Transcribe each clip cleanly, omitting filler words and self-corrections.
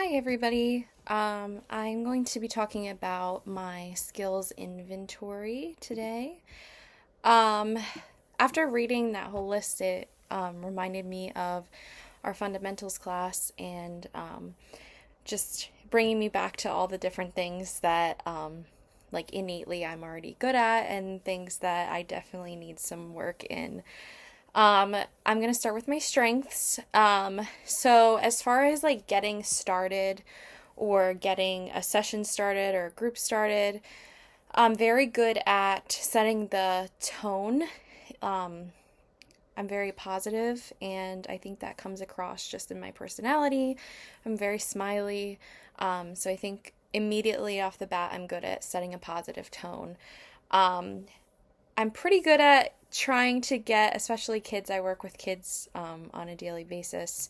Hi, everybody. I'm going to be talking about my skills inventory today. Um, After reading that whole list, it reminded me of our fundamentals class and just bringing me back to all the different things that, like, innately I'm already good at and things that I definitely need some work in. I'm gonna start with my strengths. So as far as like getting started or getting a session started or a group started, I'm very good at setting the tone. Um, I'm very positive, and I think that comes across just in my personality. I'm very smiley, so I think immediately off the bat, I'm good at setting a positive tone. Um, I'm pretty good at trying to get, especially kids, I work with kids on a daily basis,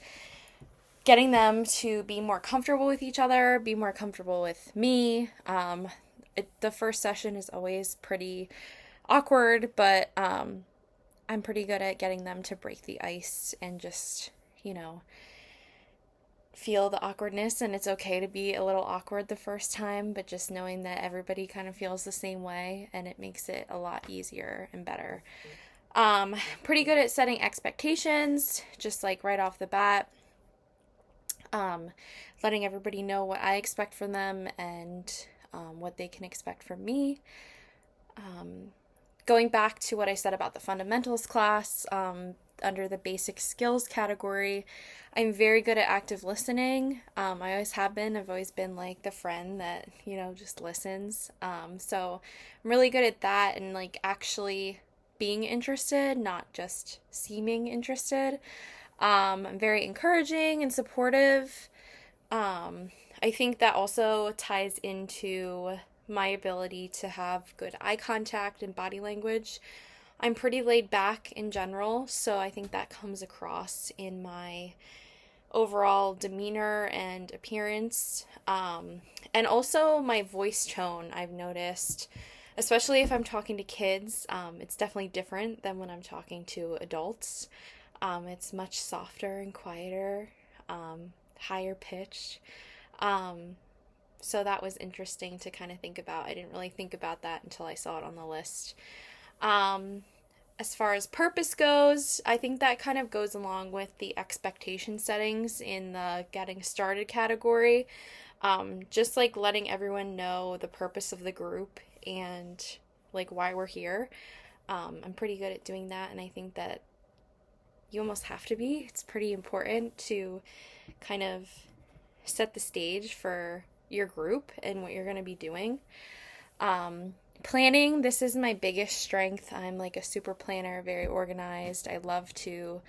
getting them to be more comfortable with each other, be more comfortable with me. The first session is always pretty awkward, but I'm pretty good at getting them to break the ice and just, you know, feel the awkwardness. And it's okay to be a little awkward the first time, but just knowing that everybody kind of feels the same way and it makes it a lot easier and better. Pretty good at setting expectations, just like right off the bat. Um, Letting everybody know what I expect from them and what they can expect from me. Um, Going back to what I said about the fundamentals class, under the basic skills category, I'm very good at active listening. I always have been. I've always been like the friend that, just listens. So I'm really good at that and like actually being interested, not just seeming interested. I'm very encouraging and supportive. I think that also ties into my ability to have good eye contact and body language. I'm pretty laid back in general, so I think that comes across in my overall demeanor and appearance. And also my voice tone, I've noticed, especially if I'm talking to kids, it's definitely different than when I'm talking to adults. It's much softer and quieter, higher pitched. Um, so that was interesting to kind of think about. I didn't really think about that until I saw it on the list. Um, as far as purpose goes, I think that kind of goes along with the expectation settings in the getting started category. Just like letting everyone know the purpose of the group and like why we're here. I'm pretty good at doing that, and I think that you almost have to be. It's pretty important to kind of set the stage for your group and what you're going to be doing. Planning, this is my biggest strength. I'm like a super planner, very organized. I love to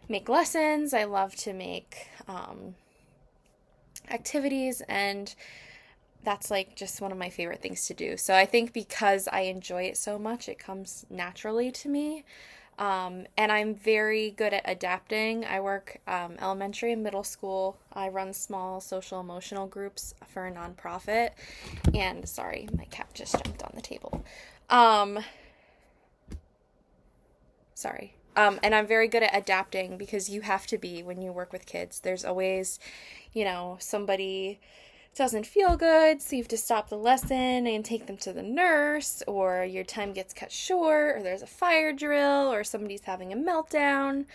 make lessons, I love to make activities, and that's like just one of my favorite things to do. So I think because I enjoy it so much, it comes naturally to me. And I'm very good at adapting. I work elementary and middle school. I run small social emotional groups for a nonprofit. And sorry, my cat just jumped on the table. Um, Sorry. And I'm very good at adapting because you have to be when you work with kids. There's always, somebody doesn't feel good, so you have to stop the lesson and take them to the nurse, or your time gets cut short, or there's a fire drill, or somebody's having a meltdown.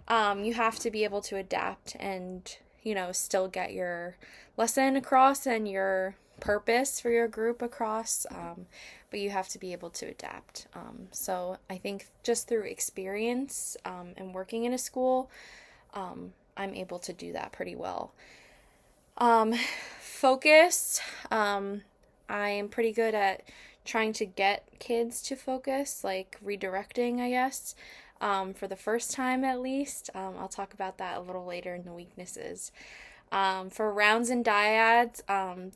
You have to be able to adapt and, still get your lesson across and your purpose for your group across, but you have to be able to adapt. So I think just through experience and working in a school, I'm able to do that pretty well. Um, Focus. I am pretty good at trying to get kids to focus, like redirecting, I guess, for the first time at least. I'll talk about that a little later in the weaknesses. For rounds and dyads,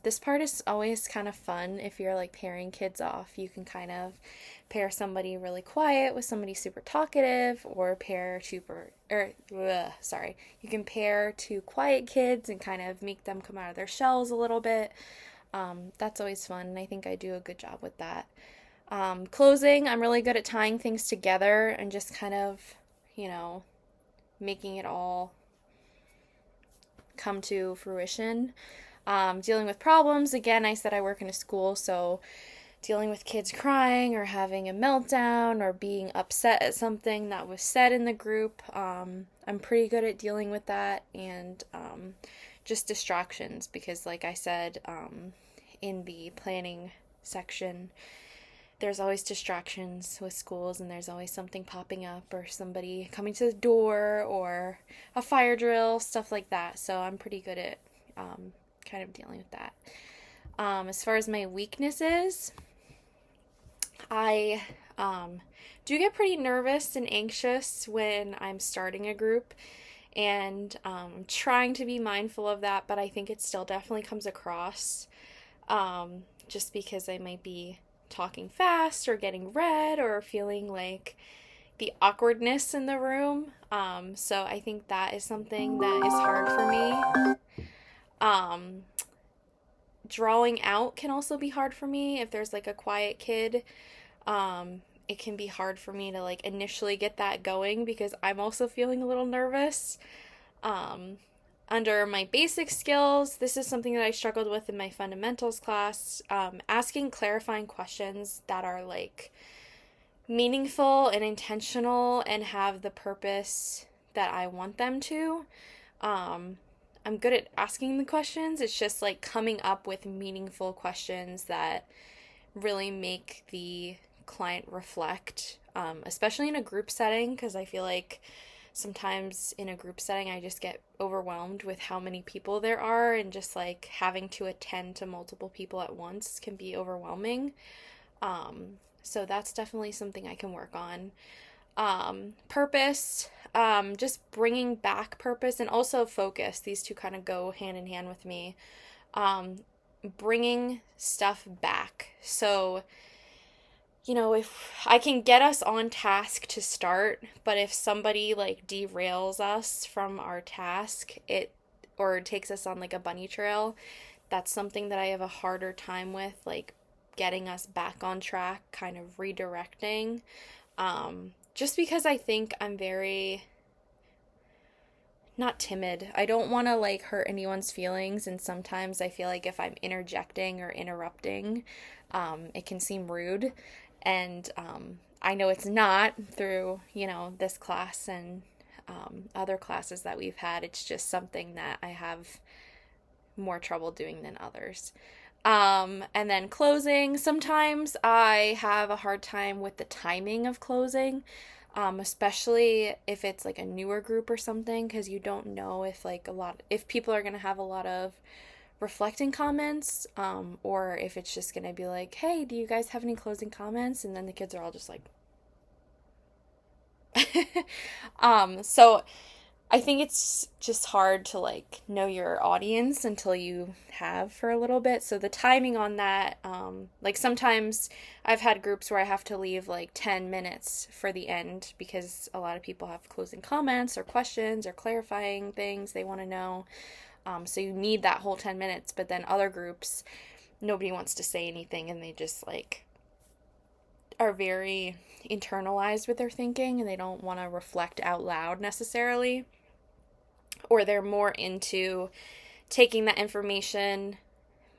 this part is always kind of fun if you're like pairing kids off. You can kind of pair somebody really quiet with somebody super talkative, or you can pair two quiet kids and kind of make them come out of their shells a little bit. That's always fun, and I think I do a good job with that. Closing, I'm really good at tying things together and just kind of, making it all come to fruition. Dealing with problems, again, I said I work in a school, so dealing with kids crying or having a meltdown or being upset at something that was said in the group. I'm pretty good at dealing with that, and just distractions because, like I said, in the planning section, there's always distractions with schools, and there's always something popping up or somebody coming to the door or a fire drill, stuff like that. So I'm pretty good at kind of dealing with that. As far as my weaknesses, I do get pretty nervous and anxious when I'm starting a group, and I'm trying to be mindful of that, but I think it still definitely comes across just because I might be talking fast or getting red or feeling like the awkwardness in the room. So I think that is something that is hard for me. Um, Drawing out can also be hard for me if there's like a quiet kid. It can be hard for me to like initially get that going because I'm also feeling a little nervous. Um, Under my basic skills, this is something that I struggled with in my fundamentals class. Asking clarifying questions that are like meaningful and intentional and have the purpose that I want them to. I'm good at asking the questions. It's just like coming up with meaningful questions that really make the client reflect, especially in a group setting, because I feel like sometimes in a group setting I just get overwhelmed with how many people there are, and just like having to attend to multiple people at once can be overwhelming. So that's definitely something I can work on. Purpose, just bringing back purpose and also focus. These two kind of go hand in hand with me. Bringing stuff back. So, if I can get us on task to start, but if somebody like derails us from our task, or takes us on like a bunny trail, that's something that I have a harder time with, like getting us back on track, kind of redirecting. Just because I think I'm very not timid. I don't want to like hurt anyone's feelings, and sometimes I feel like if I'm interjecting or interrupting, it can seem rude, and I know it's not through this class and other classes that we've had. It's just something that I have more trouble doing than others. And then closing. Sometimes I have a hard time with the timing of closing, especially if it's like a newer group or something, because you don't know if people are going to have a lot of reflecting comments, or if it's just going to be like, hey, do you guys have any closing comments? And then the kids are all just like, so I think it's just hard to like know your audience until you have for a little bit. So the timing on that, like sometimes I've had groups where I have to leave like 10 minutes for the end because a lot of people have closing comments or questions or clarifying things they want to know. So you need that whole 10 minutes, but then other groups, nobody wants to say anything and they just like are very internalized with their thinking and they don't want to reflect out loud necessarily. Or they're more into taking that information,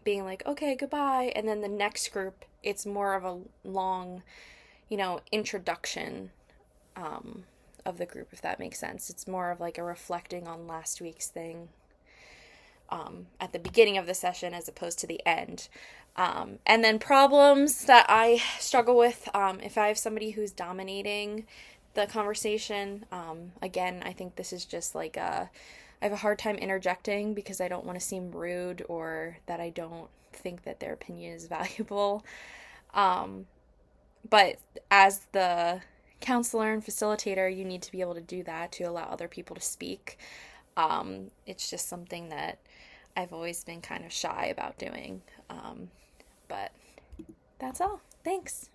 being like, okay, goodbye. And then the next group, it's more of a long, introduction of the group, if that makes sense. It's more of like a reflecting on last week's thing at the beginning of the session as opposed to the end. And then problems that I struggle with, if I have somebody who's dominating the conversation, again, I think this is just like I have a hard time interjecting because I don't want to seem rude or that I don't think that their opinion is valuable. But as the counselor and facilitator, you need to be able to do that to allow other people to speak. It's just something that I've always been kind of shy about doing. But that's all. Thanks.